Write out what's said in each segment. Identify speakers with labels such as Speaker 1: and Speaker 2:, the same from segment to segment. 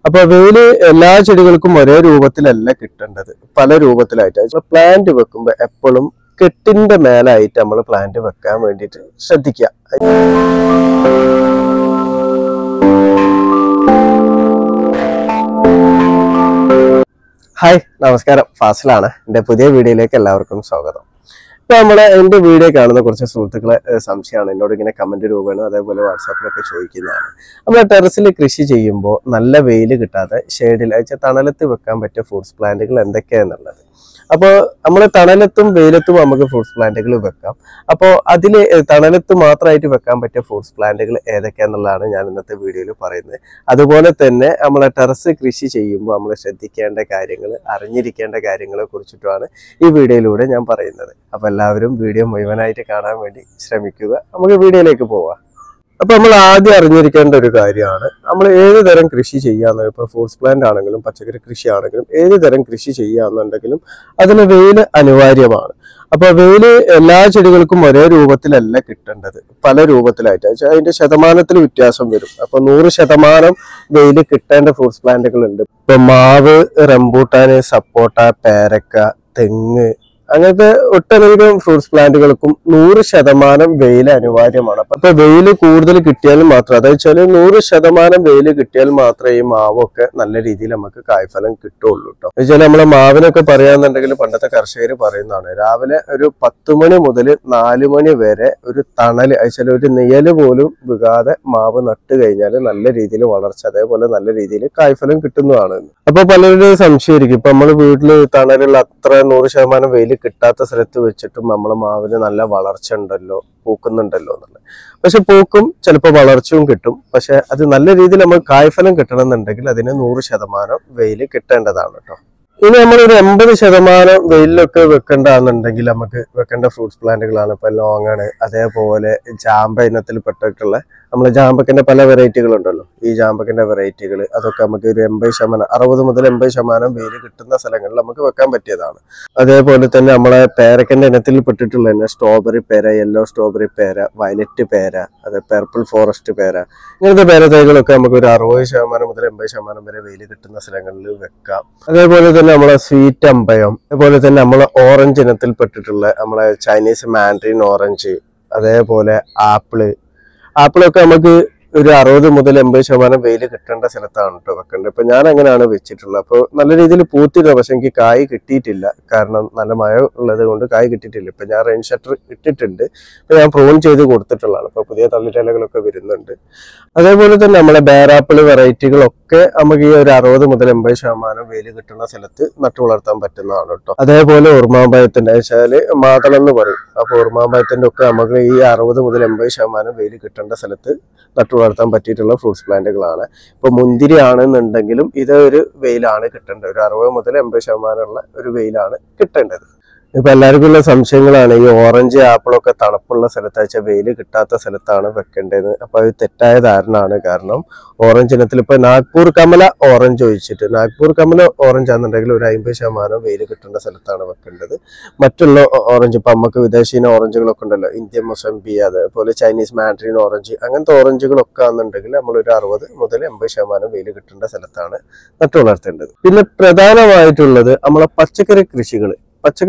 Speaker 1: അപ്പോൾ വെയില് എല്ലാ ചെടികൾക്കും ഒരേ രൂപത്തിലല്ല കിട്ടേണ്ടത്, പല രൂപത്തിലായിട്ട്. പ്ലാന്റ് വെക്കുമ്പോൾ എപ്പോഴും കെട്ടിന്റെ മേലായിട്ട് നമ്മൾ പ്ലാന്റ് വെക്കാൻ വേണ്ടിയിട്ട് ശ്രദ്ധിക്കുക. ഹായ്, നമസ്കാരം. ഫാസിലാണ്. എൻ്റെ പുതിയ വീഡിയോയിലേക്ക് എല്ലാവർക്കും സ്വാഗതം. ഇപ്പൊ എൻ്റെ വീഡിയോ കാണുന്ന കുറച്ച് സുഹൃത്തുക്കളെ സംശയമാണ് എന്നോട് ഇങ്ങനെ കമന്റ് രൂപേണ അതേപോലെ വാട്സാപ്പിലൊക്കെ ചോദിക്കുന്നതാണ്. നമ്മൾ ടെറസിൽ കൃഷി ചെയ്യുമ്പോൾ നല്ല വെയിൽ കിട്ടാതെ ഷെയ്ഡിൽ തണലത്ത് വെക്കാൻ പറ്റിയ ഫ്രൂട്ട്സ് പ്ലാന്റുകൾ എന്തൊക്കെയാന്നുള്ളത്. അപ്പോൾ നമ്മൾ തണലത്തും വെയിലത്തും നമുക്ക് ഫ്രൂട്ട്സ് പ്ലാന്റുകൾ വെക്കാം. അപ്പോൾ അതിൽ തണലത്ത് മാത്രമായിട്ട് വെക്കാൻ പറ്റിയ ഫ്രൂട്ട്സ് പ്ലാന്റുകൾ ഏതൊക്കെയാന്നുള്ളതാണ് ഞാൻ ഇന്നത്തെ വീഡിയോയിൽ പറയുന്നത്. അതുപോലെ തന്നെ നമ്മളെ ടെറസ് കൃഷി ചെയ്യുമ്പോൾ നമ്മൾ ശ്രദ്ധിക്കേണ്ട കാര്യങ്ങൾ, അറിഞ്ഞിരിക്കേണ്ട കാര്യങ്ങളെ കുറിച്ചിട്ടുമാണ് ഈ വീഡിയോയിലൂടെ ഞാൻ പറയുന്നത്. അപ്പോൾ എല്ലാവരും വീഡിയോ മുഴുവനായിട്ട് കാണാൻ വേണ്ടി ശ്രമിക്കുക. നമുക്ക് വീഡിയോയിലേക്ക് പോവാം. അപ്പൊ നമ്മൾ ആദ്യം അറിഞ്ഞിരിക്കേണ്ട ഒരു കാര്യമാണ്, നമ്മൾ ഏത് തരം കൃഷി ചെയ്യാന്ന്, ഇപ്പൊ ഫ്രൂട്ട്സ് പ്ലാന്റ് ആണെങ്കിലും പച്ചക്കറി കൃഷി ആണെങ്കിലും ഏത് തരം കൃഷി ചെയ്യാന്നുണ്ടെങ്കിലും അതിന് വെയില് അനിവാര്യമാണ്. അപ്പൊ വെയില് എല്ലാ ചെടികൾക്കും ഒരേ രൂപത്തിലല്ല കിട്ടേണ്ടത്, പല രൂപത്തിലായിട്ട്. അതിന്റെ ശതമാനത്തിൽ വ്യത്യാസം വരും. അപ്പൊ 100% വെയില് കിട്ടേണ്ട ഫ്രൂട്ട്സ് പ്ലാന്റുകൾ ഉണ്ട്. ഇപ്പൊ മാവ്, റംബൂട്ടാന്, സപ്പോട്ട, പേരക്ക, തെങ്ങ്, അങ്ങനത്തെ ഒട്ടനവധം ഫ്രൂട്ട്സ് പ്ലാന്റുകൾക്കും 100% വെയിൽ അനിവാര്യമാണ്. അപ്പൊ വെയിൽ കൂടുതൽ കിട്ടിയാലും മാത്രം, അതായത് വെച്ചാൽ 100% വെയിൽ കിട്ടിയാൽ മാത്രമേ ഈ മാവൊക്കെ നല്ല രീതിയിൽ നമുക്ക് കായ്ഫലം കിട്ടുള്ളൂ കേട്ടോ. വെച്ചാൽ നമ്മളെ മാവിനൊക്കെ പറയാന്നുണ്ടെങ്കിൽ പണ്ടത്തെ കർഷകർ പറയുന്നതാണ്, രാവിലെ ഒരു 10 മണി മുതൽ 4 മണി വരെ ഒരു തണല്, വെച്ചാൽ ഒരു നിഴല് പോലും വികാതെ മാവ് നട്ട് കഴിഞ്ഞാൽ നല്ല രീതിയിൽ വളർച്ച, അതേപോലെ നല്ല രീതിയിൽ കായ്ഫലം കിട്ടുന്നതാണ്. അപ്പൊ പലരുടെയും സംശയമായിരിക്കും, ഇപ്പൊ നമ്മൾ വീട്ടില് തണലുള്ള അത്ര 100% വെയിൽ കിട്ടാത്ത സ്ഥലത്ത് വെച്ചിട്ടും നമ്മളെ മാവിന് നല്ല വളർച്ച ഉണ്ടല്ലോ, പൂക്കുന്നുണ്ടല്ലോ എന്നുള്ളത്. പക്ഷെ പൂക്കും, ചിലപ്പോൾ വളർച്ചയും കിട്ടും. പക്ഷെ അത് നല്ല രീതിയിൽ നമുക്ക് കായ്ഫലം കിട്ടണം എന്നുണ്ടെങ്കിൽ അതിന് 100% വെയിൽ കിട്ടേണ്ടതാണ് കേട്ടോ. ഇനി നമ്മളൊരു 80% വെയിലൊക്കെ വെക്കേണ്ടതാണെന്നുണ്ടെങ്കിൽ നമുക്ക് വെക്കേണ്ട ഫ്രൂട്ട്സ് പ്ലാന്റുകളാണ് ഇപ്പൊ ലോങ്ങാണ്, അതേപോലെ ജാമ്പ ഇനത്തിൽ പെട്ടിട്ടുള്ള നമ്മളെ ജാമ്പക്കിന്റെ പല വെറൈറ്റികളുണ്ടല്ലോ, ഈ ജാമ്പക്കിന്റെ വെറൈറ്റികൾ അതൊക്കെ നമുക്ക് ഒരു 80%, 60 മുതൽ 80% വെയിൽ കിട്ടുന്ന സ്ഥലങ്ങളിൽ നമുക്ക് വെക്കാൻ പറ്റിയതാണ്. അതേപോലെ തന്നെ നമ്മളെ പേരക്കന്റെ ഇനത്തിൽ പെട്ടിട്ടുള്ള തന്നെ സ്ട്രോബെറി പേര, യെല്ലോ സ്ട്രോബെറി പേര, വയലറ്റ് പേര, അത് പർപ്പിൾ ഫോറസ്റ്റ് പേര, ഇങ്ങനത്തെ പേര തൈകളൊക്കെ നമുക്ക് ഒരു 60% മുതൽ 80% വരെ വെയിൽ കിട്ടുന്ന സ്ഥലങ്ങളിൽ വെക്കാം. അതേപോലെ തന്നെ നമ്മളെ സ്വീറ്റ് അമ്പയം, അതുപോലെ തന്നെ നമ്മളെ ഓറഞ്ച് ഇനത്തിൽ പെട്ടിട്ടുള്ള നമ്മളെ ചൈനീസ് മാൻഡറിൻ ഓറഞ്ച്, അതേപോലെ ആപ്പിളൊക്കെ നമുക്ക് ഒരു 60 മുതൽ 80% വെയിൽ കിട്ടേണ്ട സ്ഥലത്താണ് കേട്ടോ വെക്കേണ്ടത്. ഇപ്പൊ ഞാൻ അങ്ങനെയാണ് വെച്ചിട്ടുള്ളത്. അപ്പോൾ നല്ല രീതിയിൽ പൂത്തിരുന്നു, പക്ഷെ എനിക്ക് കായ് കിട്ടിയിട്ടില്ല, കാരണം നല്ല മഴ ഉള്ളത് കൊണ്ട് കായ് കിട്ടിയിട്ടില്ല. ഇപ്പൊ ഞാൻ റെയിൻ ഷട്ടർ ഇട്ടിട്ടുണ്ട്, ഇപ്പൊ ഞാൻ പ്രൂൺ ചെയ്ത് കൊടുത്തിട്ടുള്ളതാണ്. ഇപ്പൊ പുതിയ തളിരിലകളൊക്കെ വരുന്നുണ്ട്. അതേപോലെ തന്നെ നമ്മളെ ബേറാപ്പിൾ വെറൈറ്റികളൊക്കെ നമുക്ക് ഈ ഒരു 60 മുതൽ 80% വെയിൽ കിട്ടുന്ന സ്ഥലത്ത് നട്ടു വളർത്താൻ പറ്റുന്നതാണ് കേട്ടോ. അതേപോലെ ഉറുമാമ്പഴത്തിന്റെ വെച്ചാല് മാതളം എന്ന് പറയും. അപ്പൊ ഉറുമാമ്പഴത്തിന്റെ ഒക്കെ നമുക്ക് ഈ 60 മുതൽ 80% വെയിൽ കിട്ടേണ്ട സ്ഥലത്ത് നട്ടു വളർത്താൻ പറ്റിയിട്ടുള്ള ഫ്രൂട്ട്സ് പ്ലാന്റുകളാണ്. ഇപ്പൊ മുന്തിരി ആണെന്നുണ്ടെങ്കിലും ഇതൊരു വെയിലാണ് കിട്ടേണ്ടത്, ഒരു 60 മുതൽ 80% ഉള്ള ഒരു വെയിലാണ് കിട്ടേണ്ടത്. ഇപ്പൊ എല്ലാവർക്കും ഉള്ള സംശയങ്ങളാണ്, ഈ ഓറഞ്ച് ആപ്പിളൊക്കെ തണുപ്പുള്ള സ്ഥലത്ത് വെയിൽ കിട്ടാത്ത സ്ഥലത്താണ് വെക്കേണ്ടത്. അപ്പൊ അത് തെറ്റായ ധാരണയാണ്. കാരണം ഓറഞ്ച് ഇനത്തിൽ ഇപ്പൊ നാഗ്പൂർ കമല ഓറഞ്ച് ഒഴിച്ചിട്ട്, നാഗ്പൂർ കമല ഓറഞ്ച് ആണെന്നുണ്ടെങ്കിൽ ഒരു 50% വെയിൽ കിട്ടേണ്ട സ്ഥലത്താണ് വെക്കേണ്ടത്. മറ്റുള്ള ഓറഞ്ച്, ഇപ്പൊ നമുക്ക് വിദേശീയ ഓറഞ്ചുകളൊക്കെ ഉണ്ടല്ലോ, ഇന്ത്യൻ മൊസംബി, അതേപോലെ ചൈനീസ് മാൻഡറിൻ ഓറഞ്ച്, അങ്ങനത്തെ ഓറഞ്ചുകളൊക്കെ ആണെന്നുണ്ടെങ്കിൽ നമ്മളൊരു 60 മുതൽ 80% വെയിൽ കിട്ടേണ്ട സ്ഥലത്താണ് നട്ടു വളർത്തേണ്ടത്. പിന്നെ പ്രധാനമായിട്ടുള്ളത് നമ്മളെ പച്ചക്കറി കൃഷികൾ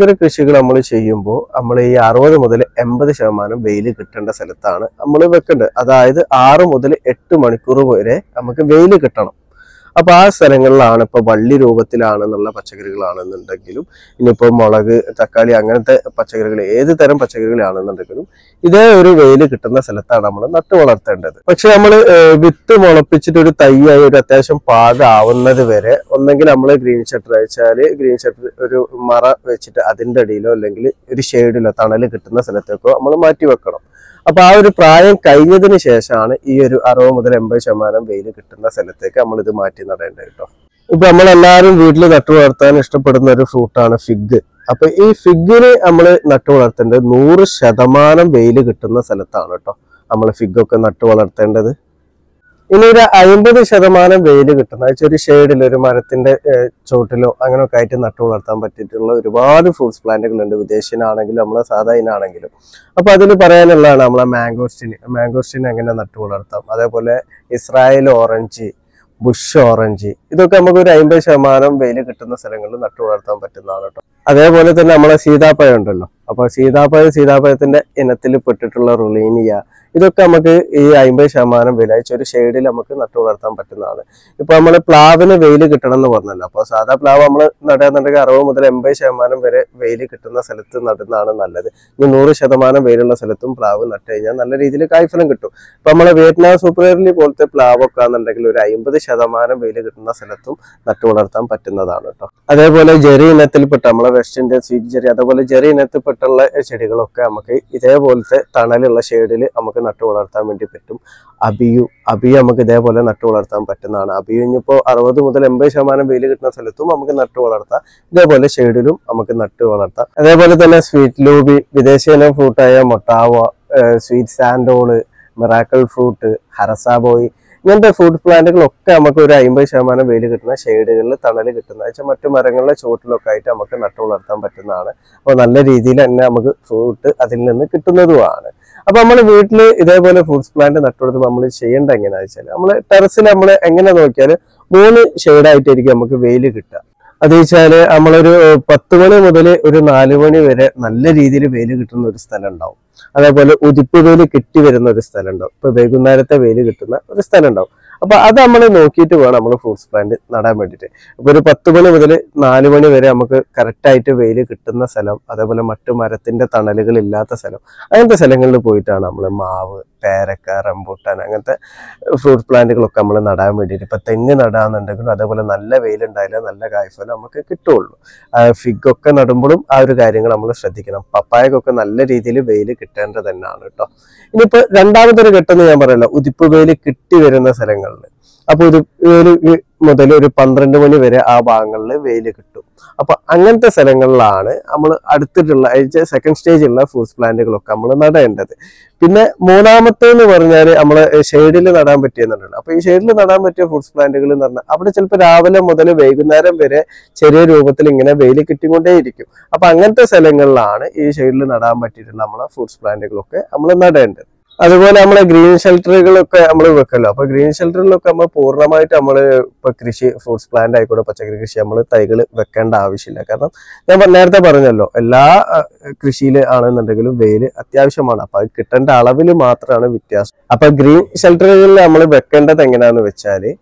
Speaker 1: നമ്മൾ ചെയ്യുമ്പോൾ നമ്മൾ ഈ 60 മുതൽ 80% വെയിൽ കിട്ടേണ്ട സ്ഥലത്താണ് നമ്മൾ വെക്കേണ്ടത്. അതായത് 6 മുതൽ 8 മണിക്കൂർ വരെ നമുക്ക് വെയിൽ കിട്ടണം. അപ്പൊ ആ സ്ഥലങ്ങളിലാണ് ഇപ്പൊ വള്ളി രൂപത്തിലാണെന്നുള്ള പച്ചക്കറികളാണെന്നുണ്ടെങ്കിലും, ഇനിയിപ്പോ മുളക്, തക്കാളി, അങ്ങനത്തെ പച്ചക്കറികൾ, ഏത് തരം പച്ചക്കറികളാണെന്നുണ്ടെങ്കിലും ഇതേ ഒരു വെയിൽ കിട്ടുന്ന സ്ഥലത്താണ് നമ്മൾ നട്ടു വളർത്തേണ്ടത്. പക്ഷെ നമ്മൾ വിത്ത് മുളപ്പിച്ചിട്ട് ഒരു തൈയായി ഒരു അത്യാവശ്യം പാകമാവുന്നത് വരെ ഒന്നെങ്കിൽ നമ്മൾ ഗ്രീൻ ഷട്ടർ ഒരു മറ വെച്ചിട്ട് അതിന്റെ അടിയിലോ അല്ലെങ്കിൽ ഒരു ഷെയ്ഡിലോ തണല് കിട്ടുന്ന സ്ഥലത്തേക്കോ നമ്മൾ മാറ്റി വെക്കണം. അപ്പൊ ആ ഒരു പ്രായം കഴിഞ്ഞതിന് ശേഷമാണ് ഈ ഒരു 60 മുതൽ 80% വെയിൽ കിട്ടുന്ന സ്ഥലത്തേക്ക് നമ്മൾ ഇത് മാറ്റി നടേണ്ടത് കേട്ടോ. ഇപ്പൊ നമ്മളെല്ലാവരും വീട്ടിൽ നട്ടു വളർത്താൻ ഇഷ്ടപ്പെടുന്ന ഒരു ഫ്രൂട്ടാണ് ഫിഗ്. അപ്പൊ ഈ ഫിഗിന് നമ്മൾ നട്ടു വളർത്തേണ്ടത് 100% വെയിൽ കിട്ടുന്ന സ്ഥലത്താണ് കേട്ടോ നമ്മൾ ഫിഗൊക്കെ നട്ടു വളർത്തേണ്ടത്. ഇനി ഒരു 50% വെയിൽ കിട്ടുന്ന ഒരു ഷെയ്ഡിൽ, ഒരു മരത്തിന്റെ ചോട്ടിലോ അങ്ങനെയൊക്കെ ആയിട്ട് നട്ടു വളർത്താൻ പറ്റിയിട്ടുള്ള ഒരുപാട് ഫ്രൂട്ട്സ് പ്ലാന്റുകൾ ഉണ്ട്, വിദേശിനാണെങ്കിലും നമ്മളെ സാധാ ഇനാണെങ്കിലും. അപ്പൊ അതിൽ പറയാനുള്ളതാണ് നമ്മളെ മാംഗോസ്റ്റിൻ എങ്ങനെ നട്ടു വളർത്താം, അതേപോലെ ഇസ്രായേൽ ഓറഞ്ച്, ബുഷ് ഓറഞ്ച്, ഇതൊക്കെ നമുക്ക് ഒരു 50% വെയിൽ കിട്ടുന്ന സ്ഥലങ്ങളിൽ നട്ടു വളർത്താൻ പറ്റുന്നതാണ് കേട്ടോ. അതേപോലെ തന്നെ നമ്മളെ സീതാപ്പഴം ഉണ്ടല്ലോ, അപ്പൊ സീതാപ്പഴത്തിന്റെ ഇനത്തിൽ പെട്ടിട്ടുള്ള റുളീനിയ, ഇതൊക്കെ നമുക്ക് ഈ 50% വെയിൽ അയച്ച ഒരു ഷെയ്ഡിൽ നമുക്ക് നട്ടു വളർത്താൻ പറ്റുന്നതാണ്. ഇപ്പൊ നമ്മള് പ്ലാവിന് വെയിൽ കിട്ടണം എന്ന് പറഞ്ഞല്ലോ, അപ്പൊ സാധാ പ്ലാവ് നമ്മൾ നടുകയെന്നുണ്ടെങ്കിൽ 60 മുതൽ 80% വരെ വെയിൽ കിട്ടുന്ന സ്ഥലത്ത് നടുന്നതാണ് നല്ലത്. ഇനി 100% വെയിലുള്ള സ്ഥലത്തും പ്ലാവ് നട്ട് കഴിഞ്ഞാൽ നല്ല രീതിയിൽ കായ്ഫലം കിട്ടും. ഇപ്പൊ നമ്മളെ വിയറ്റ്നാം സൂപ്പർ എർലി പോലത്തെ പ്ലാവൊക്കെ ആണെന്നുണ്ടെങ്കിൽ ഒരു 50% വെയിൽ കിട്ടുന്ന സ്ഥലത്തും നട്ടു വളർത്താൻ പറ്റുന്നതാണ് കേട്ടോ. അതേപോലെ ജെറി ഇനത്തിൽപ്പെട്ട നമ്മളെ വെസ്റ്റ് ഇന്ത്യൻ സ്വീറ്റ് ജെറി, അതേപോലെ ജെറി ഇനത്തിൽപ്പെട്ടുള്ള ചെടികളൊക്കെ നമുക്ക് ഇതേപോലത്തെ തണലുള്ള ഷെയ്ഡിൽ നമുക്ക് നട്ടു വളർത്താൻ വേണ്ടി പറ്റും. അബിയു നമുക്ക് ഇതേപോലെ നട്ടു വളർത്താൻ പറ്റുന്നതാണ്. അബിയു ഇനിയിപ്പോൾ 60 മുതൽ 80% വെയിൽ കിട്ടുന്ന സ്ഥലത്തും നമുക്ക് നട്ടു വളർത്താം. ഇതേപോലെ ഷെയ്ഡിലും നമുക്ക് നട്ടു വളർത്താം. അതേപോലെ തന്നെ സ്വീറ്റ് ലൂബി, വിദേശീയ ഫ്രൂട്ടായ മൊട്ടാവ, സ്വീറ്റ് സാൻഡോള്, മിറാക്കിൾ ഫ്രൂട്ട്, ഹരസാബോയ്, ഇങ്ങനത്തെ ഫ്രൂട്ട് പ്ലാന്റുകളൊക്കെ നമുക്ക് ഒരു 50% വെയിൽ കിട്ടുന്ന ഷെയ്ഡുകളിൽ തണൽ കിട്ടുന്ന വെച്ചാൽ മറ്റു മരങ്ങളുടെ ചുവട്ടിലൊക്കെ ആയിട്ട് നമുക്ക് നട്ടു വളർത്താൻ പറ്റുന്നതാണ്. അപ്പോൾ നല്ല രീതിയിൽ തന്നെ നമുക്ക് ഫ്രൂട്ട് അതിൽ നിന്ന് കിട്ടുന്നതുമാണ്. അപ്പൊ നമ്മൾ വീട്ടിൽ ഇതേപോലെ ഫ്രൂട്ട്സ് പ്ലാന്റ് നട്ടുകൊടുത്ത് നമ്മൾ ചെയ്യേണ്ട എങ്ങനെയാണെന്ന് വെച്ചാൽ, നമ്മൾ ടെറസിൽ നമ്മൾ എങ്ങനെ നോക്കിയാൽ 3 ഷെയ്ഡായിട്ടായിരിക്കും നമുക്ക് വെയിൽ കിട്ടുക. അത് വെച്ചാല് നമ്മളൊരു 10 മണി മുതൽ ഒരു 4 മണി വരെ നല്ല രീതിയിൽ വെയിൽ കിട്ടുന്ന ഒരു സ്ഥലം ഉണ്ടാവും. അതേപോലെ ഉദിപ്പ് വെയിൽ കിട്ടി വരുന്ന ഒരു സ്ഥലം ഉണ്ടാവും. ഇപ്പൊ വൈകുന്നേരത്തെ വെയിൽ കിട്ടുന്ന ഒരു സ്ഥലം ഉണ്ടാവും. അപ്പൊ അത് നമ്മൾ നോക്കിയിട്ട് വേണം നമ്മൾ ഫ്രൂട്ട്സ് പ്ലാന്റ് നടാൻ വേണ്ടിയിട്ട്. ഇപ്പൊ ഒരു 10 മണി മുതൽ 4 മണി വരെ നമുക്ക് കറക്റ്റായിട്ട് വെയിൽ കിട്ടുന്ന സ്ഥലം, അതേപോലെ മറ്റു മരത്തിന്റെ തണലുകൾ ഇല്ലാത്ത സ്ഥലം, അങ്ങനത്തെ സ്ഥലങ്ങളിൽ പോയിട്ടാണ് നമ്മൾ മാവ്, പേരക്ക, റംബൂട്ടാൻ അങ്ങനത്തെ ഫ്രൂട്ട് പ്ലാന്റുകളൊക്കെ നമ്മൾ നടാൻ വേണ്ടിയിട്ട്. ഇപ്പൊ തെങ്ങ് നടാന്നുണ്ടെങ്കിലും അതേപോലെ നല്ല വെയിലുണ്ടായാലേ നല്ല കായ്ഫലം നമുക്ക് കിട്ടുള്ളൂ. ഫിഗ് ഒക്കെ നടുമ്പോഴും ആ ഒരു കാര്യങ്ങൾ നമ്മൾ ശ്രദ്ധിക്കണം. പപ്പായക്കൊക്കെ നല്ല രീതിയിൽ വെയിൽ കിട്ടേണ്ടത് തന്നെയാണ് കേട്ടോ. ഇനിയിപ്പോ രണ്ടാമതൊരു ഘട്ടം ഞാൻ പറയല്ലോ, ഉദിപ്പ് വെയിൽ കിട്ടി വരുന്ന സ്ഥലങ്ങളിൽ. അപ്പൊ ഒരു മുതൽ ഒരു 12 മണി വരെ ആ ഭാഗങ്ങളിൽ വെയിൽ കിട്ടും. അപ്പൊ അങ്ങനത്തെ സ്ഥലങ്ങളിലാണ് നമ്മൾ അടുത്തിട്ടുള്ള സെക്കൻഡ് സ്റ്റേജിലുള്ള ഫ്രൂട്ട്സ് പ്ലാന്റുകളൊക്കെ നമ്മൾ നടേണ്ടത്. പിന്നെ മൂന്നാമത്തേന്ന് പറഞ്ഞാൽ നമ്മള് ഷെയ്ഡിൽ നടാൻ പറ്റിയെന്നുണ്ടല്ലോ. അപ്പൊ ഈ ഷെയ്ഡിൽ നടാൻ പറ്റിയ ഫ്രൂട്ട്സ് പ്ലാന്റുകൾ എന്ന് പറഞ്ഞാൽ അവിടെ ചിലപ്പോൾ രാവിലെ മുതൽ വൈകുന്നേരം വരെ ചെറിയ രൂപത്തിൽ ഇങ്ങനെ വെയിൽ കിട്ടിക്കൊണ്ടേയിരിക്കും. അപ്പൊ അങ്ങനത്തെ സ്ഥലങ്ങളിലാണ് ഈ ഷെയ്ഡിൽ നടാൻ പറ്റിയിട്ടുള്ള നമ്മളെ ഫ്രൂട്ട്സ് പ്ലാന്റുകളൊക്കെ നമ്മൾ നടേണ്ടത്. അതുപോലെ നമ്മളെ ഗ്രീൻ ഷെൽട്ടറുകളൊക്കെ നമ്മൾ വെക്കല്ലോ. അപ്പൊ ഗ്രീൻ ഷെൽട്ടറിലൊക്കെ നമ്മൾ പൂർണ്ണമായിട്ട് നമ്മൾ ഇപ്പൊ കൃഷി ഫ്രൂട്ട്സ് പ്ലാന്റ് ആയിക്കോട്ടെ പച്ചക്കറി കൃഷി നമ്മൾ തൈകൾ വെക്കേണ്ട ആവശ്യമില്ല. കാരണം ഞാൻ നേരത്തെ പറഞ്ഞല്ലോ, എല്ലാ കൃഷിയിൽ ആണെന്നുണ്ടെങ്കിലും വെയിൽ അത്യാവശ്യമാണ്. അപ്പൊ അത് കിട്ടേണ്ട അളവിൽ മാത്രമാണ് വ്യത്യാസം. അപ്പൊ ഗ്രീൻ ഷെൽട്ടറുകളിൽ നമ്മൾ വെക്കേണ്ടത് എങ്ങനെയാന്ന് വെച്ചാല്,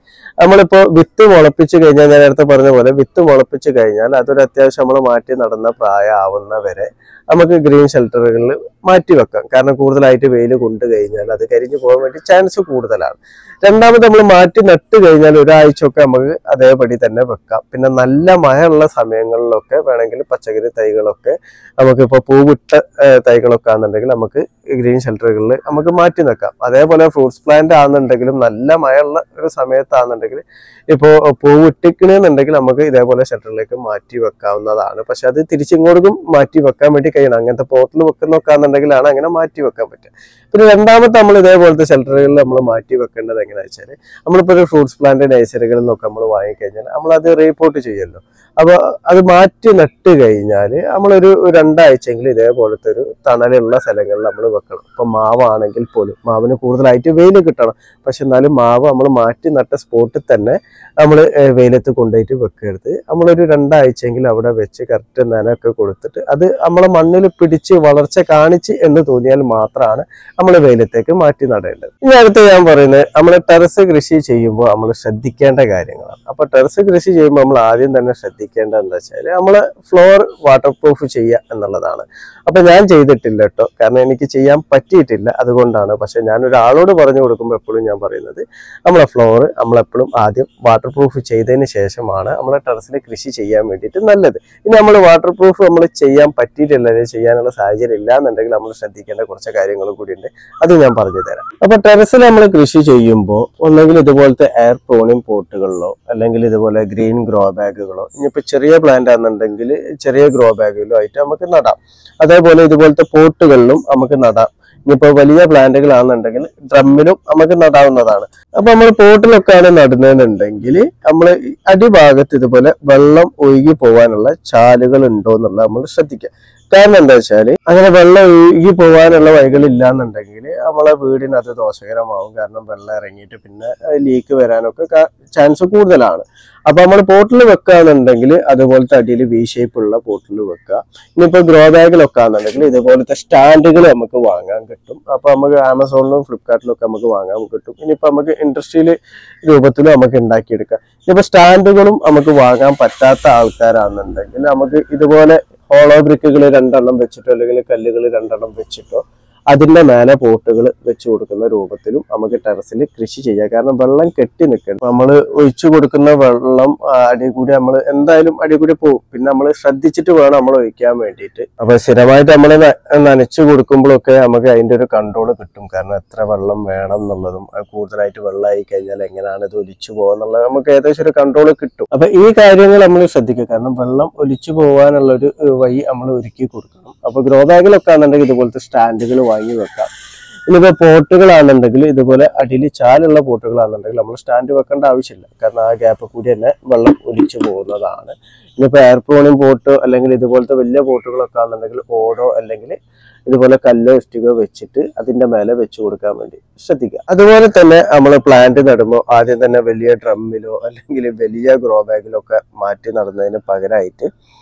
Speaker 1: നമ്മളിപ്പോ വിത്ത് മുളപ്പിച്ചു കഴിഞ്ഞാൽ, ഞാൻ നേരത്തെ പറഞ്ഞ പോലെ വിത്ത് മുളപ്പിച്ചു കഴിഞ്ഞാൽ അതൊരു അത്യാവശ്യം നമ്മൾ മാറ്റി നടന്ന പ്രായമാവുന്നവരെ നമുക്ക് ഗ്രീൻ ഷെൽട്ടറുകളിൽ മാറ്റി വെക്കാം. കാരണം കൂടുതലായിട്ട് വെയിൽ കൊണ്ടു കഴിഞ്ഞാൽ അത് കരിഞ്ഞു പോകാൻ വേണ്ടി ചാൻസ് കൂടുതലാണ്. രണ്ടാമത് നമ്മൾ മാറ്റി നട്ട് കഴിഞ്ഞാൽ ഒരാഴ്ചയൊക്കെ നമുക്ക് അതേപടി തന്നെ വെക്കാം. പിന്നെ നല്ല മഴയുള്ള സമയങ്ങളിലൊക്കെ വേണമെങ്കിൽ പച്ചക്കറി തൈകളൊക്കെ നമുക്കിപ്പോൾ പൂവിട്ട തൈകളൊക്കെ ആണെന്നുണ്ടെങ്കിൽ നമുക്ക് ഗ്രീൻ ഷെൽട്ടറുകളിൽ നമുക്ക് മാറ്റി വെക്കാം. അതേപോലെ ഫ്രൂട്ട്സ് പ്ലാന്റ് ആണെന്നുണ്ടെങ്കിലും നല്ല മഴയുള്ള ഒരു സമയത്താണെന്നുണ്ടെങ്കിൽ ഇപ്പോൾ പൂവിട്ടിക്കണെന്നുണ്ടെങ്കിൽ നമുക്ക് ഇതേപോലെ ഷെൽട്ടറിലേക്ക് മാറ്റി വെക്കാവുന്നതാണ്. പക്ഷെ അത് തിരിച്ചിങ്ങോട്ടും മാറ്റി വെക്കാൻ വേണ്ടി കഴിയണം. അങ്ങനത്തെ പോട്ടിൽ വെക്കുന്നൊക്കെ ആണെന്നുണ്ടെങ്കിലാണ് അങ്ങനെ മാറ്റി വെക്കാൻ പറ്റുക. പിന്നെ രണ്ടാമത്തെ നമ്മൾ ഇതേപോലത്തെ ഷെൽട്ടറുകളിൽ നമ്മൾ മാറ്റി വെക്കേണ്ടത് എങ്ങനെയാ വെച്ചാൽ, നമ്മളിപ്പോൾ ഒരു ഫ്രൂട്ട്സ് പ്ലാന്റ് നഴ്സറികളിൽ നിന്നൊക്കെ നമ്മൾ വാങ്ങിക്കഴിഞ്ഞാൽ നമ്മളത് റീപോർട്ട് ചെയ്യുമല്ലോ. അപ്പോൾ അത് മാറ്റി നട്ട് കഴിഞ്ഞാൽ നമ്മളൊരു 2 ആഴ്ചയെങ്കിലും ഇതേപോലത്തെ ഒരു തണലുള്ള സ്ഥലങ്ങളിൽ നമ്മൾ വെക്കണം. ഇപ്പം മാവാണെങ്കിൽ പോലും മാവിന് കൂടുതലായിട്ട് വെയിൽ കിട്ടണം. പക്ഷെ എന്നാലും മാവ് നമ്മൾ മാറ്റി നട്ട സ്പോട്ടിൽ തന്നെ നമ്മൾ വെയിലത്ത് കൊണ്ടുപോയിട്ട് വെക്കരുത്. നമ്മളൊരു 2 ആഴ്ചയെങ്കിലും അവിടെ വെച്ച് കറക്റ്റ് നനയൊക്കെ കൊടുത്തിട്ട് അത് നമ്മളെ മണ്ണിൽ പിടിച്ച് വളർച്ച കാണിച്ച് എന്ന് തോന്നിയാൽ മാത്രമാണ് നമ്മൾ വെയിലത്തേക്ക് മാറ്റി നടേണ്ടത്. ഇനി അടുത്ത് ഞാൻ പറയുന്നത്, നമ്മൾ ടെറസ് കൃഷി ചെയ്യുമ്പോൾ നമ്മൾ ശ്രദ്ധിക്കേണ്ട കാര്യങ്ങളാണ്. അപ്പൊ ടെറസ് കൃഷി ചെയ്യുമ്പോൾ നമ്മൾ ആദ്യം തന്നെ ശ്രദ്ധിക്കേണ്ടത് എന്താ വെച്ചാൽ, നമ്മൾ ഫ്ലോർ വാട്ടർ പ്രൂഫ് ചെയ്യുക എന്നുള്ളതാണ്. അപ്പൊ ഞാൻ ചെയ്തിട്ടില്ല കേട്ടോ, കാരണം എനിക്ക് ചെയ്യാൻ പറ്റിയിട്ടില്ല, അതുകൊണ്ടാണ്. പക്ഷെ ഞാൻ ഒരാളോട് പറഞ്ഞു കൊടുക്കുമ്പോൾ എപ്പോഴും ഞാൻ പറയുന്നത്, നമ്മളെ ഫ്ലോർ നമ്മളെപ്പോഴും ആദ്യം വാട്ടർ പ്രൂഫ് ചെയ്തതിന് ശേഷമാണ് നമ്മളെ ടെറസിൽ കൃഷി ചെയ്യാൻ വേണ്ടിയിട്ട് നല്ലത്. ഇനി നമ്മൾ വാട്ടർ പ്രൂഫ് നമ്മൾ ചെയ്യാൻ പറ്റിയിട്ടില്ല, ചെയ്യാനുള്ള സാഹചര്യം ഇല്ല എന്നുണ്ടെങ്കിൽ നമ്മൾ ശ്രദ്ധിക്കേണ്ട കുറച്ച് കാര്യങ്ങളും കൂടി ഉണ്ട്. അത് ഞാൻ പറഞ്ഞു തരാം. അപ്പൊ ടെറസിൽ നമ്മൾ കൃഷി ചെയ്യുമ്പോൾ ഒന്നെങ്കിൽ ഇതുപോലത്തെ എയർ പ്രോണിംഗ് പോട്ടുകളിലോ അല്ലെങ്കിൽ ഇതുപോലെ ഗ്രീൻ ഗ്രോ ബാഗുകളോ, ഇനിയിപ്പോൾ ചെറിയ പ്ലാന്റ് ആണെന്നുണ്ടെങ്കിൽ ചെറിയ ഗ്രോ ബാഗുകളോ ആയിട്ട് നമുക്ക് നടാം. അതേപോലെ ഇതുപോലത്തെ പോട്ടുകളിലും നമുക്ക് നടാം. ഇനിയിപ്പോൾ വലിയ പ്ലാന്റുകളാണെന്നുണ്ടെങ്കിൽ ഡ്രമ്മിലും നമുക്ക് നടാവുന്നതാണ്. അപ്പൊ നമ്മൾ പോട്ടിലൊക്കെയാണ് നടുന്നതെന്നുണ്ടെങ്കിൽ നമ്മൾ അടിഭാഗത്ത് ഇതുപോലെ വെള്ളം ഒഴുകി പോകാനുള്ള ചാലുകൾ ഉണ്ടോ എന്നുള്ളത് നമ്മൾ ശ്രദ്ധിക്കുക. കാരണം എന്താ വെച്ചാല് അങ്ങനെ വെള്ളം ഒഴുകി പോകാനുള്ള വഴികളില്ല എന്നുണ്ടെങ്കിൽ നമ്മളെ വീടിന് അത് ദോഷകരമാവും. കാരണം വെള്ളം ഇറങ്ങിയിട്ട് പിന്നെ ലീക്ക് വരാനൊക്കെ ചാൻസ് കൂടുതലാണ്. അപ്പൊ നമ്മൾ പോട്ടിൽ വെക്കുകയാണെന്നുണ്ടെങ്കിൽ അതുപോലത്തെ അടിയിൽ വി ഷേപ്പ് ഉള്ള പോട്ടിൽ വെക്കുക. ഇനിയിപ്പോ ഗ്രോ ബാഗിലൊക്കെ ആണെന്നുണ്ടെങ്കിൽ ഇതുപോലത്തെ സ്റ്റാൻഡുകൾ നമുക്ക് വാങ്ങാൻ കിട്ടും. അപ്പൊ നമുക്ക് ആമസോണിലും ഫ്ലിപ്കാർട്ടിലും ഒക്കെ നമുക്ക് വാങ്ങാൻ കിട്ടും. ഇനിയിപ്പോ നമുക്ക് ഇൻഡസ്ട്രിയൽ രൂപത്തിലും നമുക്ക് ഉണ്ടാക്കിയെടുക്കാം. ഇനിയിപ്പോ സ്റ്റാൻഡുകളും നമുക്ക് വാങ്ങാൻ പറ്റാത്ത ആൾക്കാരാണെന്നുണ്ടെങ്കിൽ നമുക്ക് ഇതുപോലെ ഹോളോ ബ്രിക്കുകൾ 2 വെച്ചിട്ടോ അല്ലെങ്കിൽ കല്ലുകൾ 2 വെച്ചിട്ടോ അതിന്റെ മേലെ പോട്ടുകൾ വെച്ച് കൊടുക്കുന്ന രൂപത്തിലും നമുക്ക് ടെറസിൽ കൃഷി ചെയ്യാം. കാരണം വെള്ളം കെട്ടി നിൽക്കണം. നമ്മൾ ഒഴിച്ചു കൊടുക്കുന്ന വെള്ളം അടി കൂടി നമ്മൾ എന്തായാലും അടി കൂടി പോകും. പിന്നെ നമ്മൾ ശ്രദ്ധിച്ചിട്ട് വേണം നമ്മൾ ഒഴിക്കാൻ വേണ്ടിയിട്ട്. അപ്പൊ സ്ഥിരമായിട്ട് നമ്മൾ നനച്ചു കൊടുക്കുമ്പോഴൊക്കെ നമുക്ക് അതിന്റെ ഒരു കൺട്രോൾ കിട്ടും. കാരണം എത്ര വെള്ളം വേണം എന്നുള്ളതും കൂടുതലായിട്ട് വെള്ളമായി കഴിഞ്ഞാൽ എങ്ങനെയാണ് ഇത് ഒലിച്ചു പോകുക നമുക്ക് ഏകദേശം ഒരു കൺട്രോൾ കിട്ടും. അപ്പൊ ഈ കാര്യങ്ങൾ നമ്മൾ ശ്രദ്ധിക്കുക. കാരണം വെള്ളം ഒലിച്ചു പോകാനുള്ള ഒരു വഴി നമ്മൾ ഒരുക്കി കൊടുക്കണം. അപ്പൊ ഗ്രോ ബാഗിലൊക്കെ ആണെന്നുണ്ടെങ്കിൽ ഇതുപോലത്തെ സ്റ്റാൻഡുകൾ വാങ്ങി വെക്കാം. ഇനിയിപ്പോ പോട്ടുകളാണെന്നുണ്ടെങ്കിൽ ഇതുപോലെ അടിയിൽ ചാലുള്ള പോട്ടുകളാണെന്നുണ്ടെങ്കിൽ നമ്മൾ സ്റ്റാൻഡ് വെക്കേണ്ട ആവശ്യമില്ല. കാരണം ആ ഗ്യാപ്പ് കൂടി തന്നെ വെള്ളം ഒലിച്ചു പോകുന്നതാണ്. ഇനിയിപ്പോ എയർപ്ലോണിംഗ് പോട്ടോ അല്ലെങ്കിൽ ഇതുപോലത്തെ വലിയ പോട്ടുകളൊക്കെ ആണെന്നുണ്ടെങ്കിൽ ഓടോ അല്ലെങ്കിൽ ഇതുപോലെ കല്ലോ ഇഷ്ടികോ വെച്ചിട്ട് അതിന്റെ മേലെ വെച്ച് കൊടുക്കാൻ വേണ്ടി ശ്രദ്ധിക്കുക. അതുപോലെ തന്നെ നമ്മൾ പ്ലാന്റ് നടുമ്പോൾ ആദ്യം തന്നെ വലിയ ഡ്രമ്മിലോ അല്ലെങ്കിൽ വലിയ ഗ്രോ ബാഗിലോ ഒക്കെ മാറ്റി നടുന്നതിന് പകരമായിട്ട്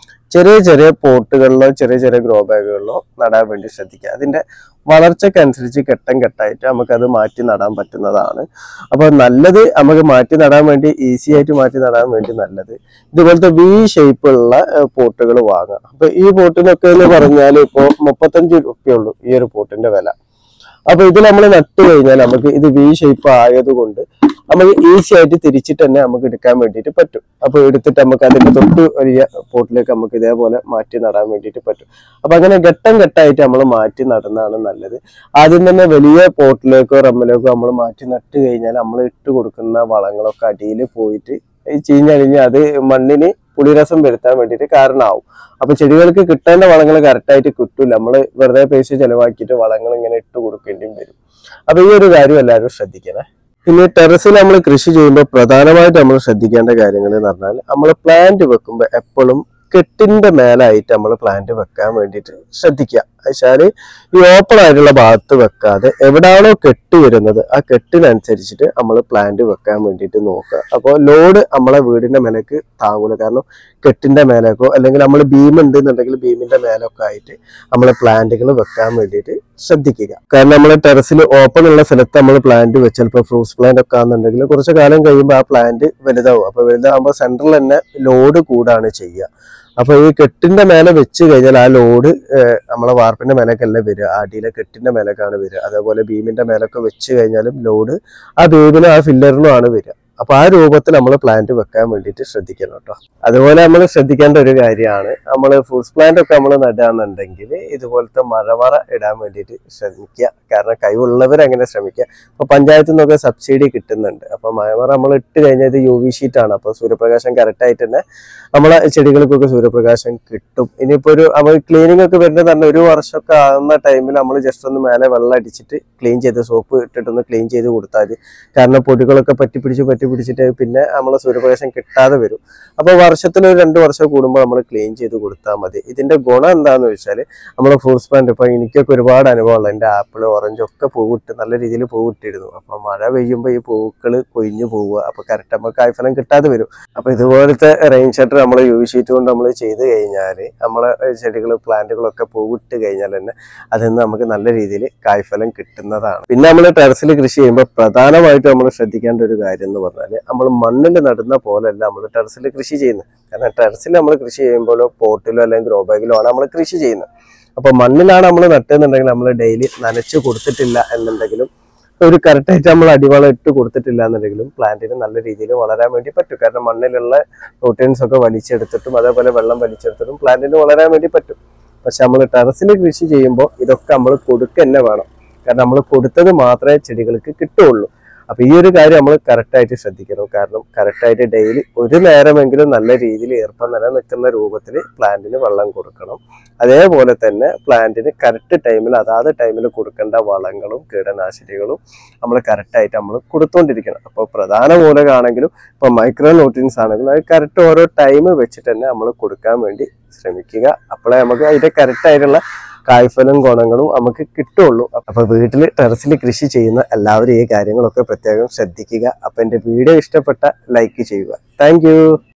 Speaker 1: ചെറിയ ചെറിയ പോട്ടുകളിലോ ചെറിയ ചെറിയ ഗ്രോ ബാഗുകളിലോ നടാൻ വേണ്ടി ശ്രദ്ധിക്കുക. അതിന്റെ വളർച്ചക്കനുസരിച്ച് ഘട്ടം ഘട്ടമായിട്ട് നമുക്കത് മാറ്റി നടാൻ പറ്റുന്നതാണ്. അപ്പൊ നല്ലത് നമുക്ക് മാറ്റി നടാൻ വേണ്ടി ഈസി ആയിട്ട് മാറ്റി നടാൻ വേണ്ടി നല്ലത് ഇതുപോലത്തെ വി ഷേപ്പുള്ള പോട്ടുകൾ വാങ്ങാം. അപ്പൊ ഈ പോട്ടിനൊക്കെ എന്ന് പറഞ്ഞാൽ ഇപ്പോൾ 35 രൂപയുള്ളൂ ഈ ഒരു പോട്ടിന്റെ വില. അപ്പൊ ഇത് നമ്മൾ നട്ടു കഴിഞ്ഞാൽ നമുക്ക് ഇത് വി ഷേപ്പ് ആയതുകൊണ്ട് നമുക്ക് ഈസി ആയിട്ട് തിരിച്ചിട്ട് തന്നെ നമുക്ക് എടുക്കാൻ വേണ്ടിയിട്ട് പറ്റും. അപ്പൊ എടുത്തിട്ട് നമുക്ക് അതിന്റെ തൊട്ട് വലിയ പോട്ടിലേക്ക് നമുക്ക് ഇതേപോലെ മാറ്റി നടാൻ വേണ്ടിയിട്ട് പറ്റും. അപ്പൊ അങ്ങനെ ഘട്ടം ഘട്ടമായിട്ട് നമ്മൾ മാറ്റി നടുന്നതാണ് നല്ലത്. ആദ്യം തന്നെ വലിയ പോട്ടിലേക്കോ റമ്മിലേക്കോ നമ്മൾ മാറ്റി നട്ട് കഴിഞ്ഞാൽ നമ്മൾ ഇട്ട് കൊടുക്കുന്ന വളങ്ങളൊക്കെ അടിയിൽ പോയിട്ട് ചീഞ്ഞഴിഞ്ഞ് അത് മണ്ണിന് പുളിരസം വരുത്താൻ വേണ്ടിയിട്ട് കാരണമാവും. അപ്പൊ ചെടികൾക്ക് കിട്ടേണ്ട വളങ്ങൾ കറക്റ്റായിട്ട് കിട്ടൂല. നമ്മൾ വെറുതെ പൈസ ചെലവാക്കിയിട്ട് വളങ്ങൾ ഇങ്ങനെ ഇട്ട് കൊടുക്കേണ്ടിയും വരും. അപ്പൊ ഈ ഒരു കാര്യം എല്ലാവരും ശ്രദ്ധിക്കണേ. ഇനി ടെറസിൽ നമ്മൾ കൃഷി ചെയ്യുമ്പോൾ പ്രധാനമായിട്ട് നമ്മൾ ശ്രദ്ധിക്കേണ്ട കാര്യങ്ങൾ എന്ന് പറഞ്ഞാൽ നമ്മൾ പ്ലാന്റ് വെക്കുമ്പോൾ എപ്പോഴും കെട്ടിന്റെ മേലായിട്ട് നമ്മൾ പ്ലാന്റ് വെക്കാൻ വേണ്ടിയിട്ട് ശ്രദ്ധിക്കുക. വെച്ചാല് ഈ ഓപ്പൺ ആയിട്ടുള്ള ഭാഗത്ത് വെക്കാതെ എവിടാണോ കെട്ട് വരുന്നത് ആ കെട്ടിനനുസരിച്ചിട്ട് നമ്മൾ പ്ലാന്റ് വെക്കാൻ വേണ്ടിയിട്ട് നോക്കുക. അപ്പോൾ ലോഡ് നമ്മളെ വീടിന്റെ മേലേക്ക് താങ്ങൂല. കാരണം കെട്ടിന്റെ മേലേക്കോ അല്ലെങ്കിൽ നമ്മൾ ബീം ഉണ്ട് എന്നുണ്ടെങ്കിൽ ബീമിന്റെ മേലൊക്കെ ആയിട്ട് നമ്മൾ പ്ലാന്റുകൾ വെക്കാൻ വേണ്ടിയിട്ട് ശ്രദ്ധിക്കുക. കാരണം നമ്മൾ ടെറസിൽ ഓപ്പൺ ഉള്ള സ്ഥലത്ത് നമ്മൾ പ്ലാന്റ് വെച്ചാൽ ഇപ്പോൾ ഫ്രൂട്ട്സ് പ്ലാന്റ് ഒക്കെ ആണെന്നുണ്ടെങ്കിൽ കുറച്ച് കാലം കഴിയുമ്പോൾ ആ പ്ലാന്റ് വലുതാവും. അപ്പൊ വലുതാകുമ്പോൾ സെന്ററിൽ തന്നെ ലോഡ് കൂടാണ് ചെയ്യുക. അപ്പൊ ഈ കെട്ടിന്റെ മേലെ വെച്ച് കഴിഞ്ഞാൽ ആ ലോഡ് നമ്മളെ വാർപ്പിന്റെ മേലേക്കല്ല വരിക, അടിയിലെ കെട്ടിന്റെ മേലേക്കാണ് വരിക. അതേപോലെ ബീമിന്റെ മേലൊക്കെ വെച്ച് കഴിഞ്ഞാലും ലോഡ് ആ ബീമിനും ആ ഫില്ലറിനും ആണ് വരിക. അപ്പൊ ആ രൂപത്തിൽ നമ്മൾ പ്ലാന്റ് വെക്കാൻ വേണ്ടിയിട്ട് ശ്രദ്ധിക്കണം കേട്ടോ. അതുപോലെ നമ്മൾ ശ്രദ്ധിക്കേണ്ട ഒരു കാര്യമാണ്, നമ്മൾ ഫ്രൂട്ട്സ് പ്ലാന്റ് ഒക്കെ നമ്മൾ നടുകയാണെന്നുണ്ടെങ്കിൽ ഇതുപോലത്തെ മരമറ ഇടാൻ വേണ്ടിയിട്ട് ശ്രമിക്കുക. കാരണം കഴിവുള്ളവർ അങ്ങനെ ശ്രമിക്കുക. അപ്പൊ പഞ്ചായത്തിൽ നിന്നൊക്കെ സബ്സിഡി കിട്ടുന്നുണ്ട്. അപ്പൊ മരമറ നമ്മൾ ഇട്ട് കഴിഞ്ഞാൽ ഇത് UV ഷീറ്റാണ്. അപ്പൊ സൂര്യപ്രകാശം കറക്റ്റായിട്ട് തന്നെ നമ്മളെ ചെടികൾക്കൊക്കെ സൂര്യപ്രകാശം കിട്ടും. ഇനിയിപ്പോ ഒരു നമ്മൾ ക്ലീനിങ് ഒക്കെ വരുന്നത് തന്നെ 1 വർഷമൊക്കെ ആകുന്ന ടൈമിൽ നമ്മൾ ജസ്റ്റ് ഒന്ന് മേലെ വെള്ളം അടിച്ചിട്ട് ക്ലീൻ ചെയ്ത് സോപ്പ് ഇട്ടിട്ടൊന്ന് ക്ലീൻ ചെയ്ത് കൊടുത്താൽ മതി. കാരണം പൊടികളൊക്കെ പറ്റി പിടിച്ചിട്ട് പിന്നെ നമ്മളെ സൂര്യപ്രകാശം കിട്ടാതെ വരും. അപ്പോൾ വർഷത്തിൽ 2 വർഷം കൂടുമ്പോൾ നമ്മൾ ക്ലീൻ ചെയ്ത് കൊടുത്താൽ മതി. ഇതിന്റെ ഗുണം എന്താണെന്ന് വെച്ചാൽ നമ്മളെ ഫ്രൂട്ട്സ് പ്ലാന്റ് ഇപ്പൊ എനിക്കൊക്കെ ഒരുപാട് അനുഭവമുള്ള എൻ്റെ ആപ്പിൾ ഓറഞ്ച് ഒക്കെ പൂവിട്ട് നല്ല രീതിയിൽ പൂവിട്ടിരുന്നു. അപ്പൊ മഴ പെയ്യുമ്പോൾ ഈ പൂക്കൾ കൊഴിഞ്ഞു പോവുക. അപ്പൊ കറക്റ്റ് നമുക്ക് കായ്ഫലം കിട്ടാതെ വരും. അപ്പൊ ഇതുപോലത്തെ റെയിൻ ഷട്ടർ നമ്മൾ UV ഷീറ്റ് കൊണ്ട് നമ്മൾ ചെയ്ത് കഴിഞ്ഞാൽ നമ്മളെ ചെടികൾ പ്ലാന്റുകളൊക്കെ പൂവിട്ട് കഴിഞ്ഞാൽ തന്നെ അതിൽ നിന്ന് നമുക്ക് നല്ല രീതിയിൽ കായ്ഫലം കിട്ടുന്നതാണ്. പിന്നെ നമ്മൾ ടെറസിൽ കൃഷി ചെയ്യുമ്പോൾ പ്രധാനമായിട്ടും നമ്മൾ ശ്രദ്ധിക്കേണ്ട ഒരു കാര്യം എന്ന് പറഞ്ഞാൽ നമ്മൾ മണ്ണിൽ നടുന്ന പോലെയല്ല നമ്മൾ ടെറസിൽ കൃഷി ചെയ്യുന്നത്. കാരണം ടെറസിൽ നമ്മൾ കൃഷി ചെയ്യുമ്പോഴോ പോട്ടിലോ അല്ലെങ്കിൽ ഗ്രോ ബാഗിലോ ആണ് നമ്മൾ കൃഷി ചെയ്യുന്നത്. അപ്പൊ മണ്ണിലാണ് നമ്മൾ നട്ടുന്നുണ്ടെങ്കിൽ നമ്മൾ ഡെയിലി നനച്ച് കൊടുത്തിട്ടില്ല എന്നുണ്ടെങ്കിലും ഒരു കറക്റ്റായിട്ട് നമ്മൾ അടിവളം ഇട്ട് കൊടുത്തിട്ടില്ല എന്നുണ്ടെങ്കിലും പ്ലാന്റിന് നല്ല രീതിയിൽ വളരാൻ വേണ്ടി പറ്റും. കാരണം മണ്ണിലുള്ള ന്യൂട്രിയൻസ് ഒക്കെ വലിച്ചെടുത്തിട്ടും അതേപോലെ വെള്ളം വലിച്ചെടുത്തിട്ടും പ്ലാന്റിന് വളരാൻ വേണ്ടി പറ്റും. പക്ഷെ നമ്മൾ ടെറസിൽ കൃഷി ചെയ്യുമ്പോൾ ഇതൊക്കെ നമ്മൾ കൊടുക്കുക തന്നെ വേണം. കാരണം നമ്മൾ കൊടുത്തത് മാത്രമേ ചെടികൾക്ക് കിട്ടുള്ളൂ. അപ്പോൾ ഈ ഒരു കാര്യം നമ്മൾ കറക്റ്റായിട്ട് ശ്രദ്ധിക്കണം. കാരണം കറക്റ്റായിട്ട് ഡെയിലി ഒരു നേരമെങ്കിലും നല്ല രീതിയിൽ ഈർപ്പം നിലനിൽക്കുന്ന രൂപത്തിൽ പ്ലാന്റിന് വെള്ളം കൊടുക്കണം. അതേപോലെ തന്നെ പ്ലാന്റിന് കറക്റ്റ് ടൈമിൽ അതാത് ടൈമിൽ കൊടുക്കേണ്ട വളങ്ങളും കീടനാശിനികളും നമ്മൾ കറക്റ്റായിട്ട് നമ്മൾ കൊടുത്തുകൊണ്ടിരിക്കണം. അപ്പോൾ പ്രധാന മൂലകാണെങ്കിലും ഇപ്പോൾ മൈക്രോ ന്യൂട്രിയൻസ് ആണെങ്കിലും അത് കറക്റ്റ് ഓരോ ടൈം വെച്ചിട്ട് തന്നെ നമ്മൾ കൊടുക്കാൻ വേണ്ടി ശ്രമിക്കുക. അപ്പോഴേ നമുക്ക് അതിൻ്റെ കറക്റ്റായിട്ടുള്ള കായ്ഫലം ഗുണങ്ങളും നമുക്ക് കിട്ടുള്ളൂ. അപ്പോൾ വീട്ടിൽ ടെറസിൽ കൃഷി ചെയ്യുന്ന എല്ലാവരും ഈ കാര്യങ്ങളൊക്കെ പ്രത്യേകം ശ്രദ്ധിക്കുക. അപ്പോൾ എൻ്റെ വീഡിയോ ഇഷ്ടപ്പെട്ട ലൈക്ക് ചെയ്യുക. താങ്ക്